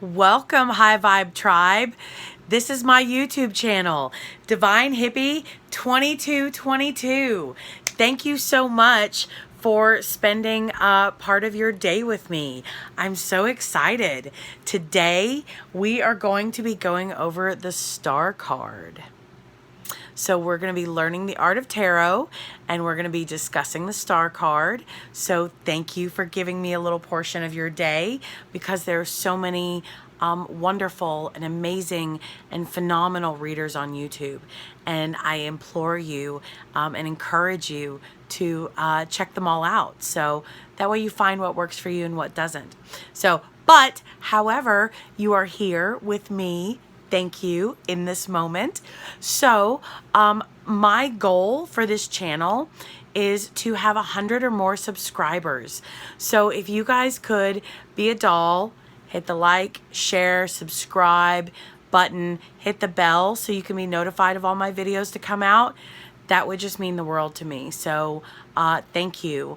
Welcome, High Vibe Tribe. This is my YouTube channel, Divine Hippie 2222. Thank you so much for spending part of your day with me. I'm so excited. Today, we are going to be going over the Star card. So we're going to be learning the art of tarot, and we're going to be discussing the Star card. So thank you for giving me a little portion of your day, because there are so many wonderful and amazing and phenomenal readers on YouTube. And I implore you and encourage you to check them all out. So that way you find what works for you and what doesn't. But however, you are here with me. Thank you in this moment. So my goal for this channel is to have 100 or more subscribers. So if you guys could be a doll, hit the like, share, subscribe button, hit the bell so you can be notified of all my videos to come out, that would just mean the world to me. So thank you.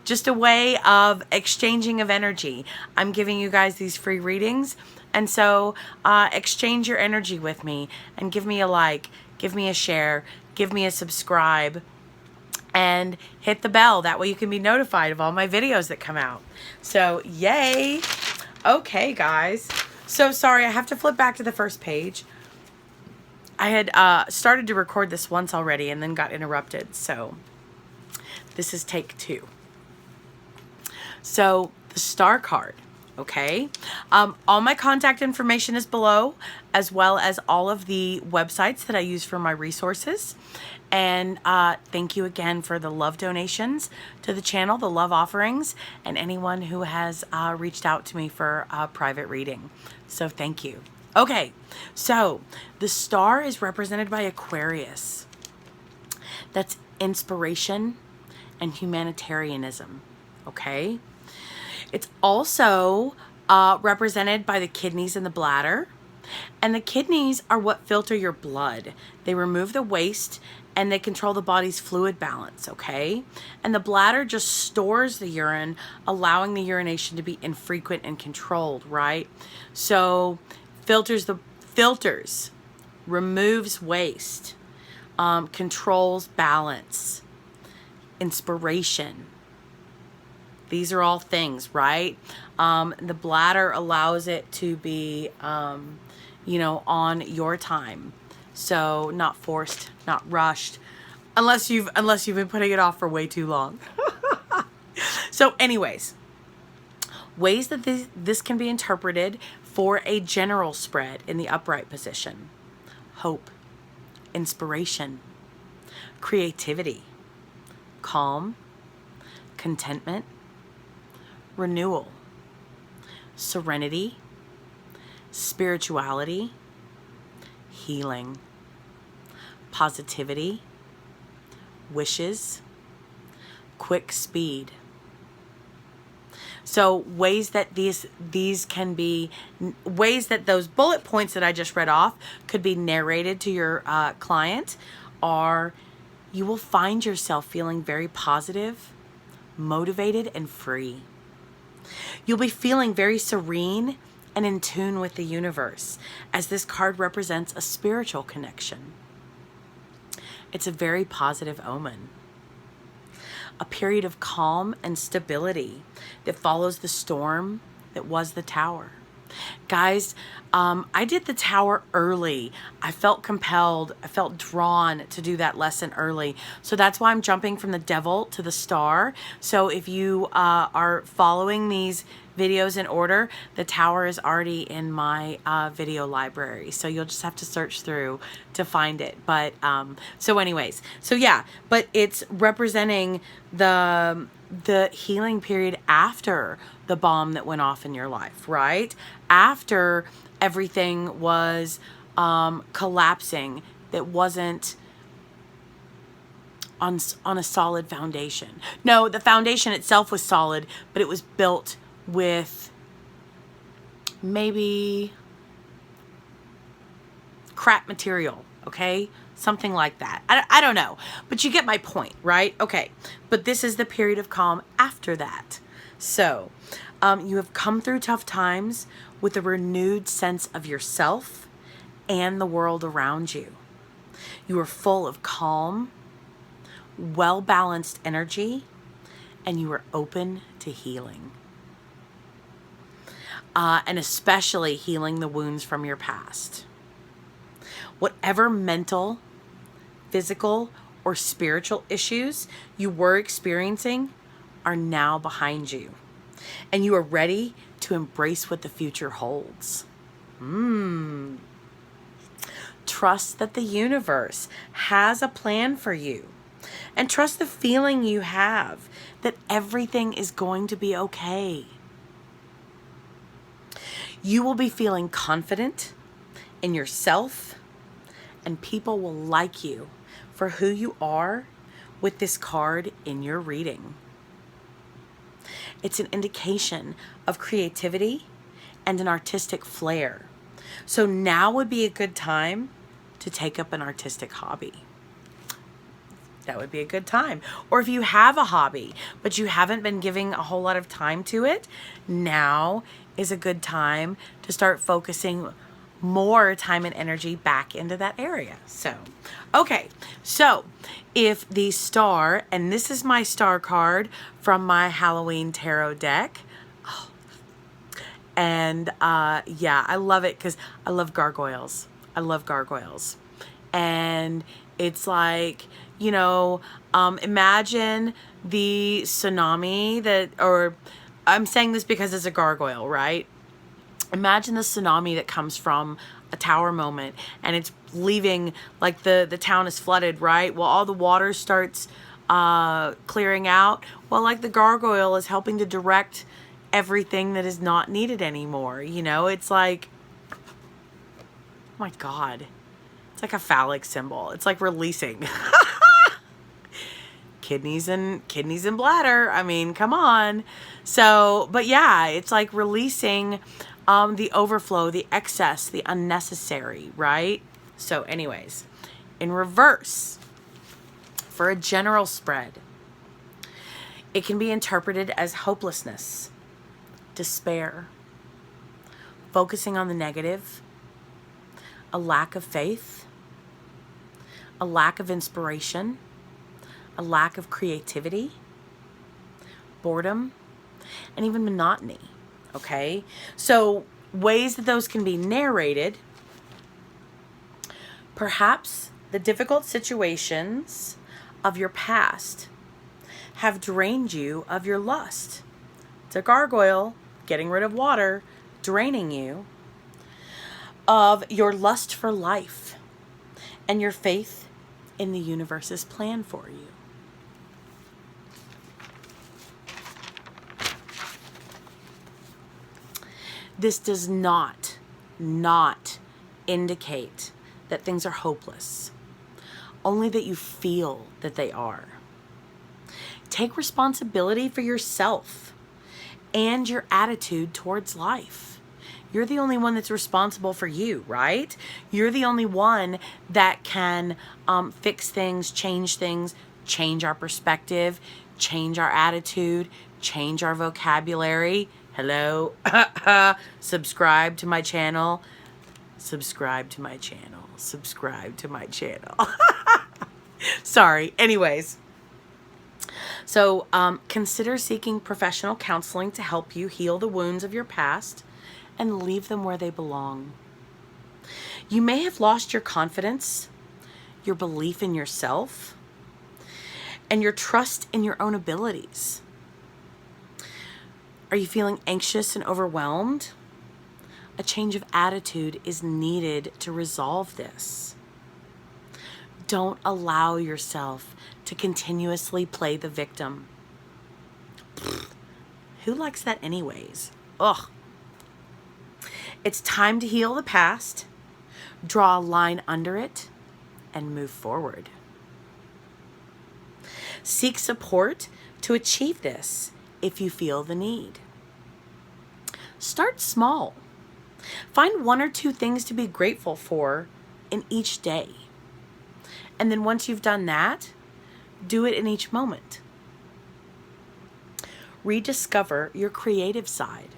Just a way of exchanging of energy. I'm giving you guys these free readings. And so exchange your energy with me and give me a like, give me a share, give me a subscribe, and hit the bell. That way you can be notified of all my videos that come out. So yay. Okay, guys. So sorry, I have to flip back to the first page. I had started to record this once already and then got interrupted. So this is take 2. So the Star card. Okay. All my contact information is below, as well as all of the websites that I use for my resources. And thank you again for the love donations to the channel, the love offerings, and anyone who has reached out to me for a private reading. So thank you. Okay, so the star is represented by Aquarius. That's inspiration and humanitarianism. Okay. It's also represented by the kidneys and the bladder. And the kidneys are what filter your blood. They remove the waste and they control the body's fluid balance, okay? And the bladder just stores the urine, allowing the urination to be infrequent and controlled, right? So filters, removes waste, controls balance, inspiration. These are all things, right? The bladder allows it to be, on your time. So not forced, not rushed, unless you've been putting it off for way too long. So anyways, ways that this can be interpreted for a general spread in the upright position: hope, inspiration, creativity, calm, contentment, renewal, serenity, spirituality, healing, positivity, wishes, quick speed. So ways that these can be, ways that those bullet points that I just read off could be narrated to your client are: you will find yourself feeling very positive, motivated, and free. You'll be feeling very serene and in tune with the universe, as this card represents a spiritual connection. It's a very positive omen. A period of calm and stability that follows the storm that was the Tower. Guys, I did the Tower early. I felt compelled, I felt drawn to do that lesson early. So that's why I'm jumping from the Devil to the Star. So if you are following these videos in order, the Tower is already in my video library. So you'll just have to search through to find it. But so anyways, so yeah, but it's representing the healing period after the bomb that went off in your life, right? After everything was collapsing, that wasn't on a solid foundation. No, the foundation itself was solid, but it was built with maybe crap material, okay? Something like that. I don't know, but you get my point, right? Okay, but this is the period of calm after that. So You have come through tough times with a renewed sense of yourself and the world around you. You are full of calm, well-balanced energy, and you are open to healing. And especially healing the wounds from your past. Whatever mental, physical, or spiritual issues you were experiencing are now behind you. And you are ready to embrace what the future holds. Trust that the universe has a plan for you. And trust the feeling you have that everything is going to be okay. You will be feeling confident in yourself, and people will like you for who you are with this card in your reading. It's an indication of creativity and an artistic flair. So now would be a good time to take up an artistic hobby. That would be a good time. Or if you have a hobby, but you haven't been giving a whole lot of time to it, now is a good time to start focusing more time and energy back into that area. So, okay. So, if the star, and this is my star card from my Halloween tarot deck. And yeah, I love it because I love gargoyles. I love gargoyles. And it's like, you know, imagine the tsunami that, or I'm saying this because it's a gargoyle, right? Imagine the tsunami that comes from a tower moment and it's leaving, like the town is flooded, right? Well, all the water starts clearing out. Well, like the gargoyle is helping to direct everything that is not needed anymore. You know, it's like, oh my God, it's like a phallic symbol. It's like releasing kidneys and bladder. I mean, come on. So, but yeah, it's like releasing the overflow, the excess, the unnecessary, right? So anyways, in reverse, for a general spread, it can be interpreted as hopelessness, despair, focusing on the negative, a lack of faith, a lack of inspiration, a lack of creativity, boredom, and even monotony. Okay, so ways that those can be narrated. Perhaps the difficult situations of your past have drained you of your lust. It's a gargoyle getting rid of water, draining you of your lust for life and your faith in the universe's plan for you. This does not indicate that things are hopeless, only that you feel that they are. Take responsibility for yourself and your attitude towards life. You're the only one that's responsible for you, right? You're the only one that can fix things, change our perspective, change our attitude, change our vocabulary. Hello, subscribe to my channel, subscribe to my channel, subscribe to my channel. Sorry, anyways. So consider seeking professional counseling to help you heal the wounds of your past and leave them where they belong. You may have lost your confidence, your belief in yourself, and your trust in your own abilities. Are you feeling anxious and overwhelmed? A change of attitude is needed to resolve this. Don't allow yourself to continuously play the victim. Who likes that anyways? Ugh. It's time to heal the past, draw a line under it, and move forward. Seek support to achieve this if you feel the need. Start small. Find one or two things to be grateful for in each day. And then once you've done that, do it in each moment. rediscover your creative side.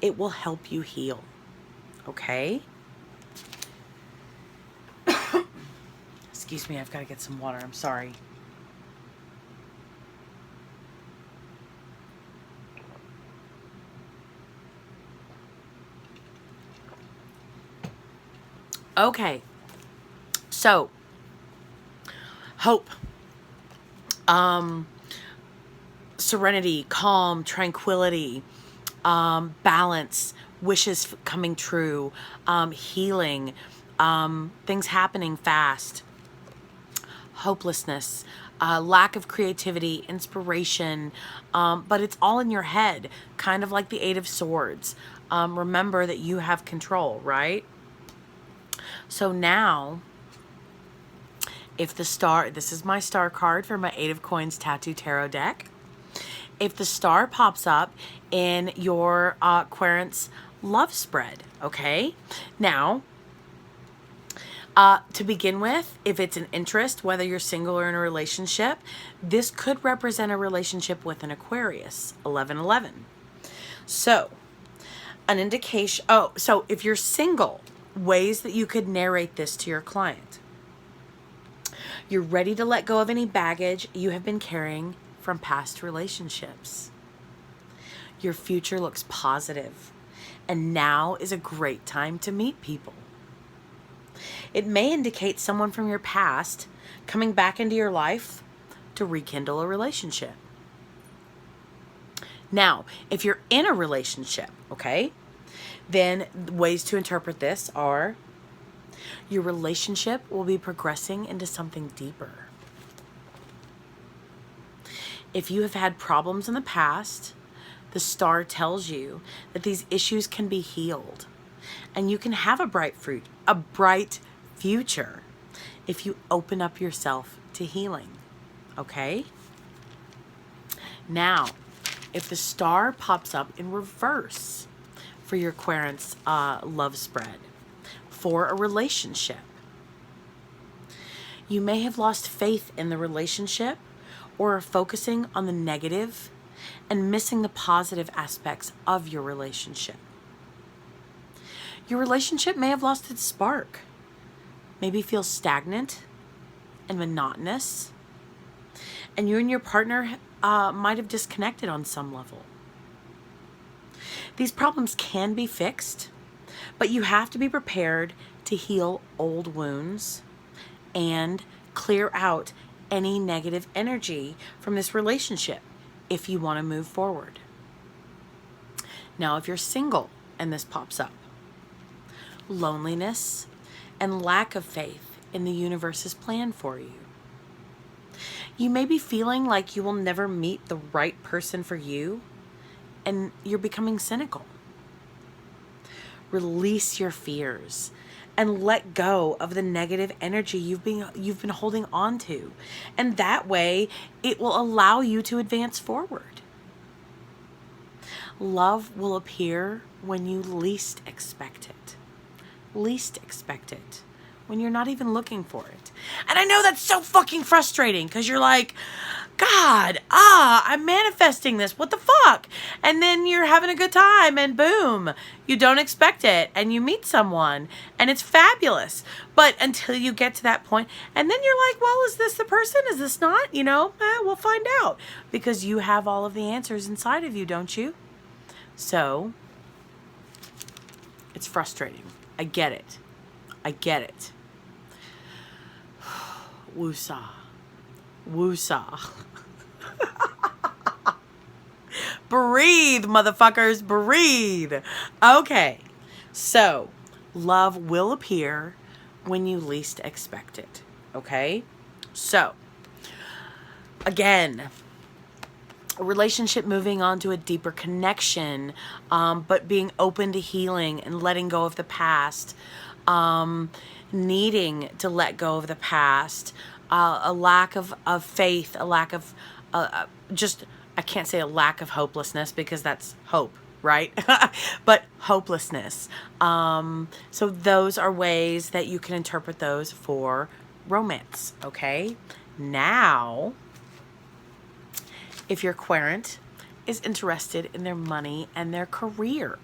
It will help you heal. Okay? Excuse me, I've got to get some water. I'm sorry. Okay. So, hope. Serenity, calm, tranquility, balance, wishes coming true, healing, things happening fast, hopelessness, lack of creativity, inspiration, but it's all in your head, kind of like the Eight of Swords. Remember that you have control, right? So now, if the star, this is my star card for my Eight of Coins Tattoo Tarot deck. If the star pops up in your querent's love spread, okay? Now, to begin with, if it's an interest, whether you're single or in a relationship, this could represent a relationship with an Aquarius, 1111. So, an indication, so if you're single, ways that you could narrate this to your client. You're ready to let go of any baggage you have been carrying from past relationships. Your future looks positive, and now is a great time to meet people. It may indicate someone from your past coming back into your life to rekindle a relationship. Now, if you're in a relationship, okay, then ways to interpret this are your relationship will be progressing into something deeper. If you have had problems in the past, the star tells you that these issues can be healed and you can have a bright future if you open up yourself to healing. Okay? Now, if the star pops up in reverse for your querent's love spread for a relationship, you may have lost faith in the relationship or are focusing on the negative and missing the positive aspects of your relationship. Your relationship may have lost its spark, maybe feels stagnant and monotonous, and you and your partner might have disconnected on some level. These problems can be fixed, but you have to be prepared to heal old wounds and clear out any negative energy from this relationship if you want to move forward. Now, if you're single and this pops up, loneliness and lack of faith in the universe's plan for you. You may be feeling like you will never meet the right person for you, and you're becoming cynical. Release your fears and let go of the negative energy you've been holding on to. And that way, it will allow you to advance forward. Love will appear when you least expect it. Least expect it. When you're not even looking for it. And I know that's so fucking frustrating because you're like, God, I'm manifesting this. What the fuck? And then you're having a good time and boom, you don't expect it and you meet someone and it's fabulous. But until you get to that point, and then you're like, well, is this the person? Is this not? We'll find out because you have all of the answers inside of you, don't you? So it's frustrating. I get it. I get it. Woosah. Woosah. Breathe, motherfuckers, breathe. Okay, so love will appear when you least expect it. Okay, so again, a relationship moving on to a deeper connection, but being open to healing and letting go of the past, needing to let go of the past, a lack of faith, a lack of I can't say a lack of hopelessness because that's hope, right? But hopelessness. So those are ways that you can interpret those for romance, okay? Now, if you're querent is interested in their money and their career.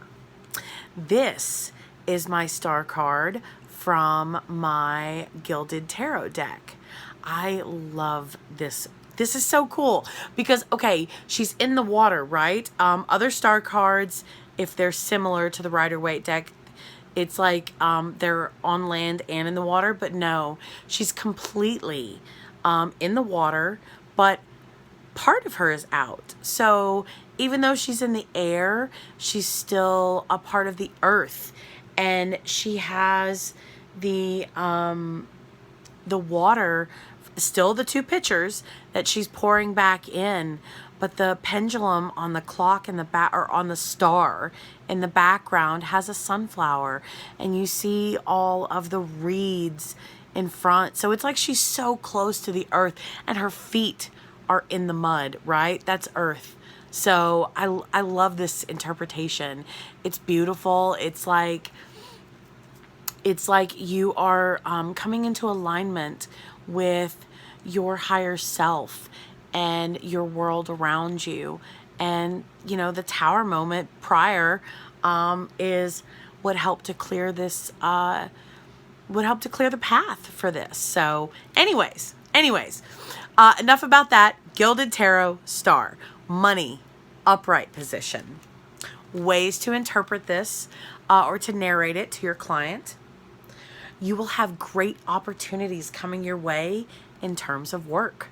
This is my star card from my Gilded Tarot deck. I love this. This is so cool because, okay, she's in the water, right? Other star cards, if they're similar to the Rider-Waite deck, it's like they're on land and in the water, but no, she's completely in the water, but part of her is out. So even though she's in the air, she's still a part of the earth, and she has the water, still the two pitchers that she's pouring back in, but the pendulum on the clock in the back, or on the star in the background, has a sunflower, and you see all of the reeds in front. So it's like she's so close to the earth, and her feet are in the mud, right? That's earth. So I love this interpretation. It's beautiful. It's like you are coming into alignment with your higher self and your world around you. And, you know, the tower moment prior is what helped to clear this, would help to clear the path for this. So anyways, enough about that. Gilded Tarot star, money, upright position. Ways to interpret this or to narrate it to your client. You will have great opportunities coming your way in terms of work.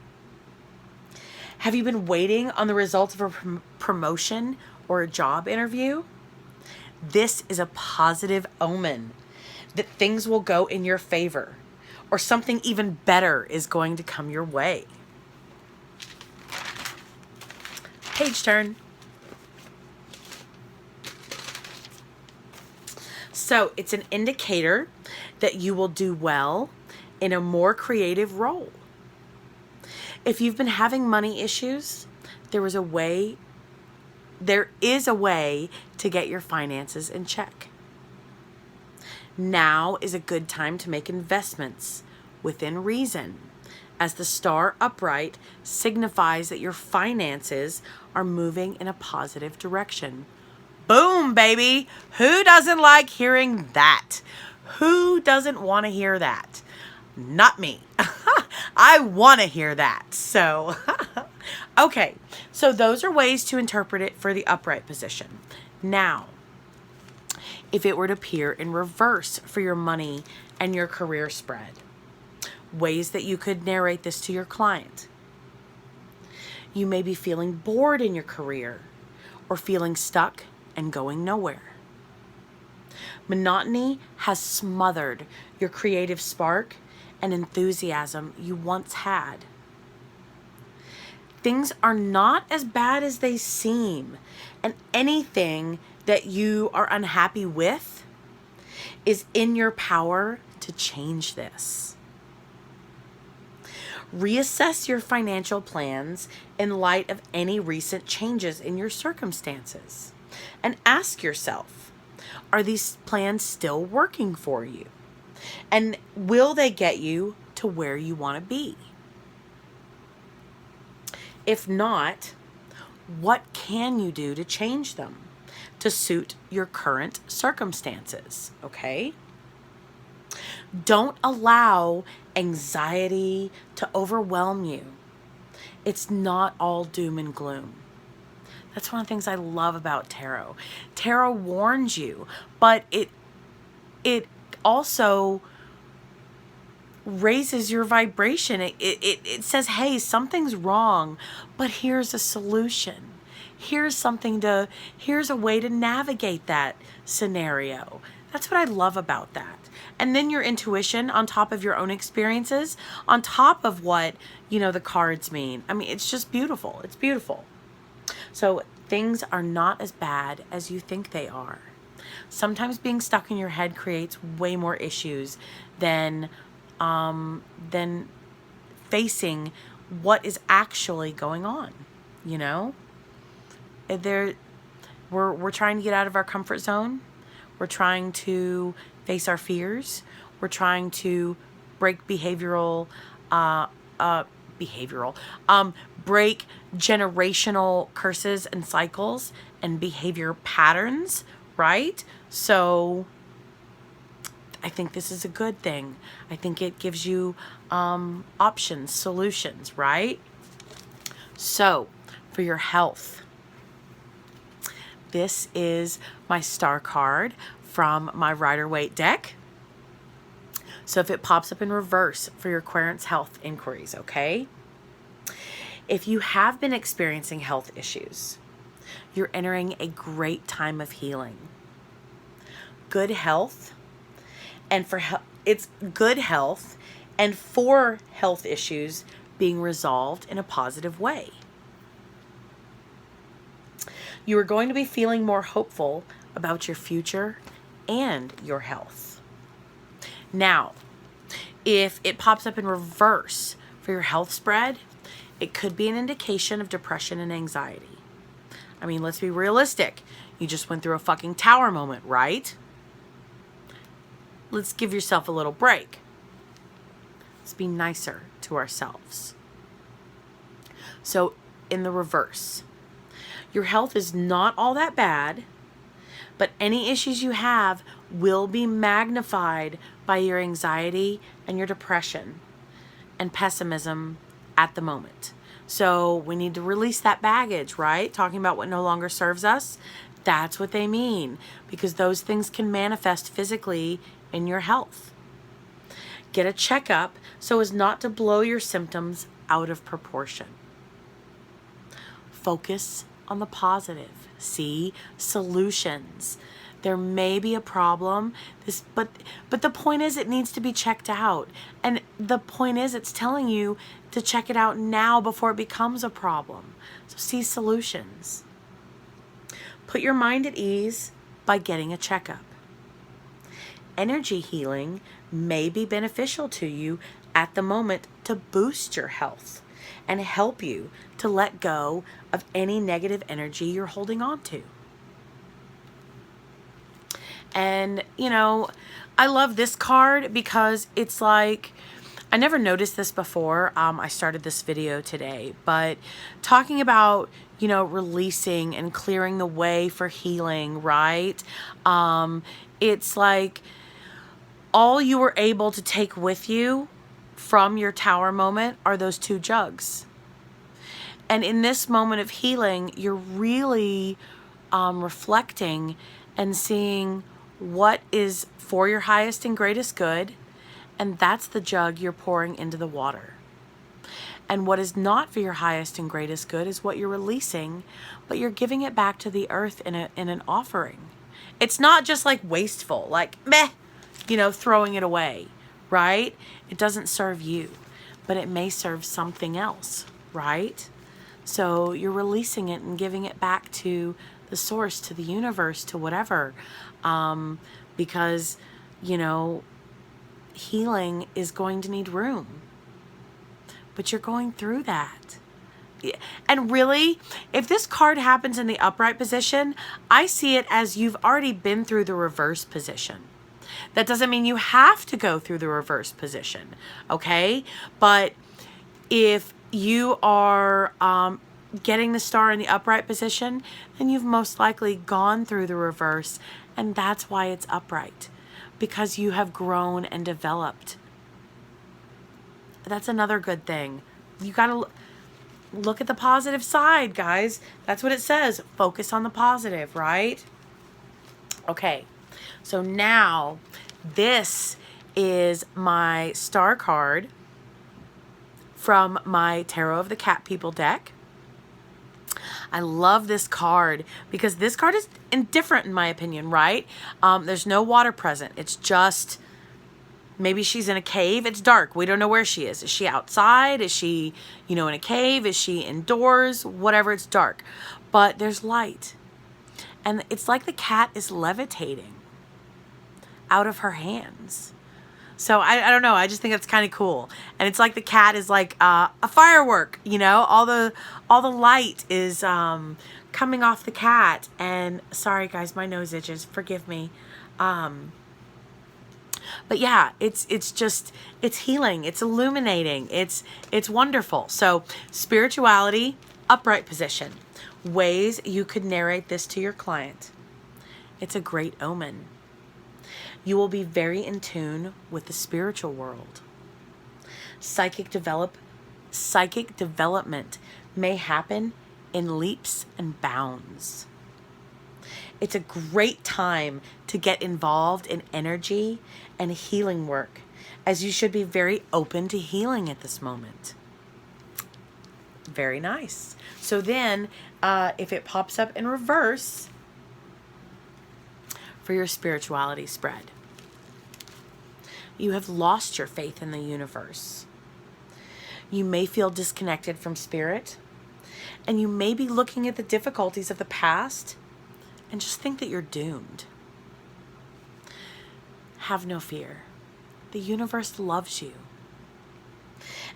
Have you been waiting on the results of a promotion or a job interview? This is a positive omen that things will go in your favor, or something even better is going to come your way. Page turn. So it's an indicator that you will do well in a more creative role. If you've been having money issues, there is a way to get your finances in check. Now is a good time to make investments within reason, as the star upright signifies that your finances are moving in a positive direction. Boom, baby. Who doesn't like hearing that? Who doesn't want to hear that? Not me. I want to hear that. So, okay. So those are ways to interpret it for the upright position. Now, if it were to appear in reverse for your money and your career spread, ways that you could narrate this to your client. You may be feeling bored in your career or feeling stuck and going nowhere. Monotony has smothered your creative spark and enthusiasm you once had. Things are not as bad as they seem, and anything that you are unhappy with is in your power to change this. Reassess your financial plans in light of any recent changes in your circumstances, and ask yourself, are these plans still working for you? And will they get you to where you want to be? If not, what can you do to change them to suit your current circumstances? Okay? Don't allow anxiety to overwhelm you. It's not all doom and gloom. That's one of the things I love about tarot. Tarot warns you, but it also raises your vibration. It says, hey, something's wrong, but here's a solution. Here's a way to navigate that scenario. That's what I love about that. And then your intuition on top of your own experiences, on top of what, the cards mean. I mean, it's just beautiful. It's beautiful. So things are not as bad as you think they are. Sometimes being stuck in your head creates way more issues than facing what is actually going on. We're trying to get out of our comfort zone. We're trying to face our fears. We're trying to break break generational curses and cycles and behavior patterns, right? So I think this is a good thing. I think it gives you options, solutions, right? So for your health, this is my star card from my Rider-Waite deck. So if it pops up in reverse for your Querent's health inquiries, okay? If you have been experiencing health issues, you're entering a great time of healing. Good health, and it's good health, and for health issues being resolved in a positive way. You are going to be feeling more hopeful about your future and your health. Now, if it pops up in reverse for your health spread, it could be an indication of depression and anxiety. I mean, let's be realistic. You just went through a fucking tower moment, right? Let's give yourself a little break. Let's be nicer to ourselves. So, in the reverse, your health is not all that bad, but any issues you have will be magnified by your anxiety and your depression and pessimism at the moment. So we need to release that baggage, right? Talking about what no longer serves us. That's what they mean, because those things can manifest physically in your health. Get a checkup so as not to blow your symptoms out of proportion. Focus on the positive. See solutions. There may be a problem, but the point is it needs to be checked out. And the point is it's telling you to check it out now before it becomes a problem. So see solutions. Put your mind at ease by getting a checkup. Energy healing may be beneficial to you at the moment to boost your health and help you to let go of any negative energy you're holding on to. And, you know, I love this card because it's like, I never noticed this before. I started this video today, but talking about, you know, releasing and clearing the way for healing, right? It's like all you were able to take with you from your tower moment are those 2 jugs. And in this moment of healing, you're really reflecting and seeing what is for your highest and greatest good, and that's the jug you're pouring into the water. And what is not for your highest and greatest good is what you're releasing, but you're giving it back to the earth in an offering. It's not just like wasteful, like meh, you know, throwing it away, right? It doesn't serve you, but it may serve something else, right? So you're releasing it and giving it back to the source, to the universe, to whatever, because, you know, healing is going to need room, but you're going through that. And really, if this card happens in the upright position, I see it as you've already been through the reverse position. That doesn't mean you have to go through the reverse position, okay? But if you are getting the star in the upright position, then you've most likely gone through the reverse, and that's why it's upright, because you have grown and developed. That's another good thing. You got to look at the positive side, guys. That's what it says. Focus on the positive, right? Okay, so now this is my star card from my Tarot of the Cat People deck. I love this card because this card is indifferent in my opinion, right? There's no water present. It's just, maybe she's in a cave. It's dark. We don't know where she is. Is she outside? Is she, you know, in a cave? Is she indoors? Whatever, it's dark. But there's light. And it's like the cat is levitating out of her hands. So I don't know. I just think that's kind of cool. And it's like the cat is like a firework, you know, all the light is coming off the cat. And sorry guys, my nose itches. Forgive me. But yeah, it's just, it's healing, it's illuminating, it's wonderful. So spirituality, upright position. Ways you could narrate this to your client. It's a great omen. You will be very in tune with the spiritual world. Psychic development may happen in leaps and bounds. It's a great time to get involved in energy and healing work, as you should be very open to healing at this moment. Very nice. So then, if it pops up in reverse for your spirituality spread, you have lost your faith in the universe. You may feel disconnected from spirit, and you may be looking at the difficulties of the past and just think that you're doomed. Have no fear. The universe loves you.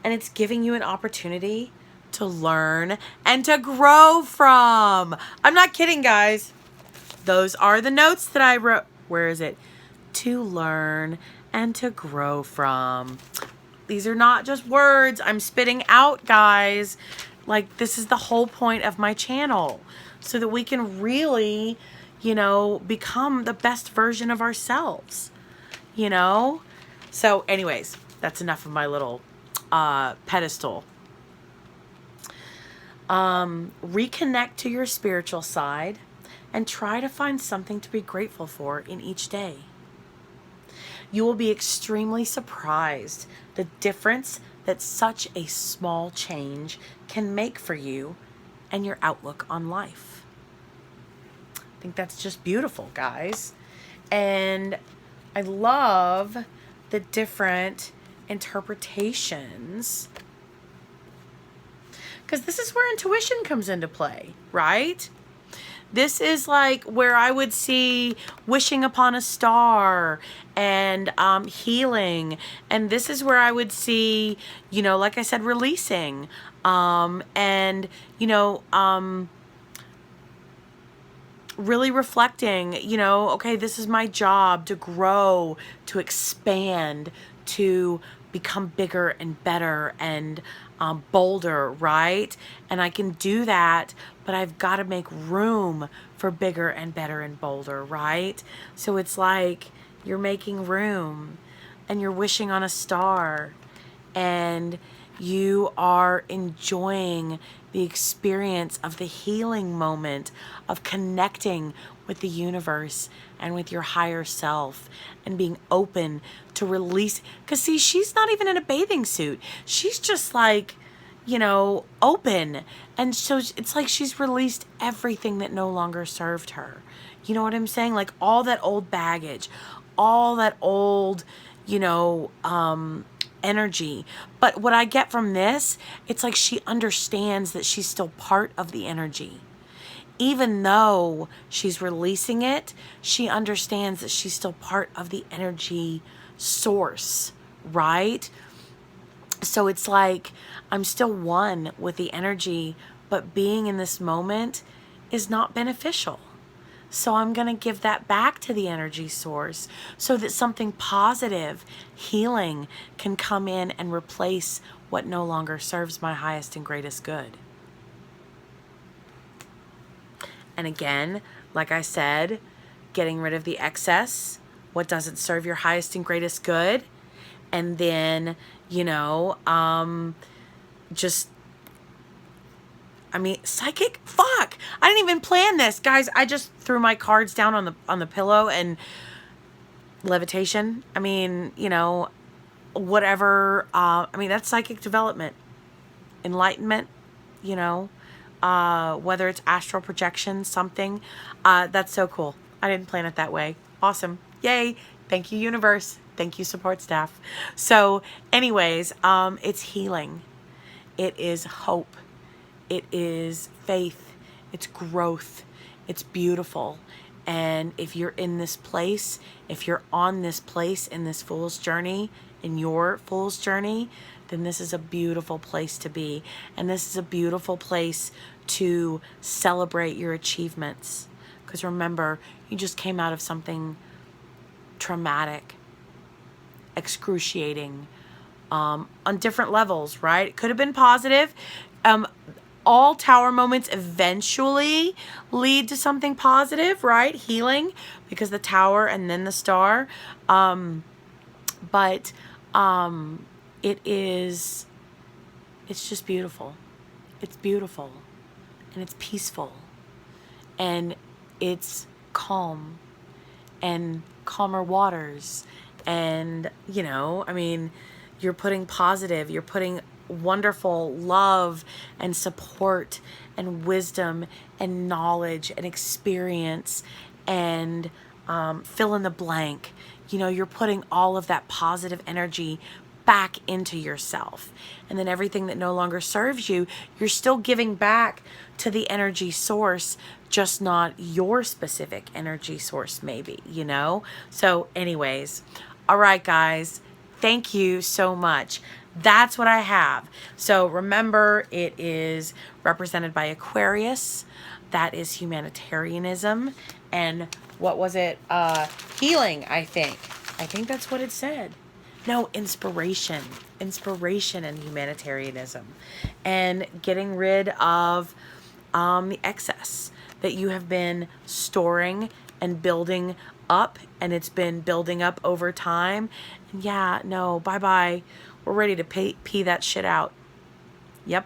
And it's giving you an opportunity to learn and to grow from. I'm not kidding, guys. Those are the notes that I wrote. Where is it? To learn and to grow from. These are not just words I'm spitting out, guys. Like, this is the whole point of my channel, so that we can really, become the best version of ourselves, So anyways, that's enough of my little pedestal. Reconnect to your spiritual side and try to find something to be grateful for in each day. You will be extremely surprised the difference that such a small change can make for you and your outlook on life. I think that's just beautiful, guys. And I love the different interpretations, because this is where intuition comes into play, right? This is like where I would see wishing upon a star and healing. And this is where I would see, like I said, releasing. And, really reflecting, okay, this is my job to grow, to expand, to become bigger and better and bolder, right? And I can do that, but I've got to make room for bigger and better and bolder, right? So it's like you're making room and you're wishing on a star and you are enjoying the experience of the healing moment of connecting with the universe and with your higher self and being open to release. Because see, she's not even in a bathing suit. She's just like, open. And so it's like she's released everything that no longer served her. You know what I'm saying? Like all that old baggage, all that old, energy. But what I get from this, it's like she understands that she's still part of the energy. Even though she's releasing it, she understands that she's still part of the energy source, right? So it's like I'm still one with the energy, but being in this moment is not beneficial. So I'm going to give that back to the energy source so that something positive, healing, can come in and replace what no longer serves my highest and greatest good. And again, like I said, getting rid of the excess, what doesn't serve your highest and greatest good. And then, psychic, fuck. I didn't even plan this, guys. I just threw my cards down on the pillow and levitation. Whatever. That's psychic development, enlightenment, whether it's astral projection, something. That's so cool. I didn't plan it that way. Awesome. Yay. Thank you, universe. Thank you, support staff. So anyways, it's healing. It is hope. It is faith. It's growth. It's beautiful. And if you're in this place, if you're on this place in this fool's journey, in your fool's journey, then this is a beautiful place to be. And this is a beautiful place to celebrate your achievements. Because remember, you just came out of something traumatic. excruciating on different levels, right? It could have been positive. All tower moments eventually lead to something positive, right? Healing, because the tower and then the star. But it's just beautiful. It's beautiful, and it's peaceful, and it's calm, and calmer waters. And, you know, I mean, you're putting positive, you're putting wonderful love and support and wisdom and knowledge and experience and fill in the blank. You know, you're putting all of that positive energy back into yourself. And then everything that no longer serves you, you're still giving back to the energy source, just not your specific energy source, maybe, you know? So anyways, all right, guys, thank you so much. That's what I have. So remember, it is represented by Aquarius. That is humanitarianism. And what was it? Healing, I think. I think that's what it said. No, inspiration. Inspiration and humanitarianism. And getting rid of the excess that you have been storing and building up, and it's been building up over time. And yeah, no, bye-bye. We're ready to pee that shit out. Yep.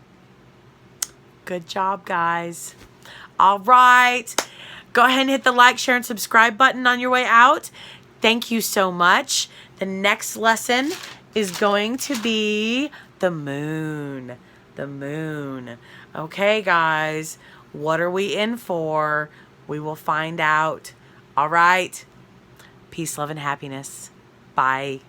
Good job, guys. All right. Go ahead and hit the like, share, and subscribe button on your way out. Thank you so much. The next lesson is going to be the moon. The moon. Okay, guys. What are we in for? We will find out. All right. Peace, love, and happiness. Bye.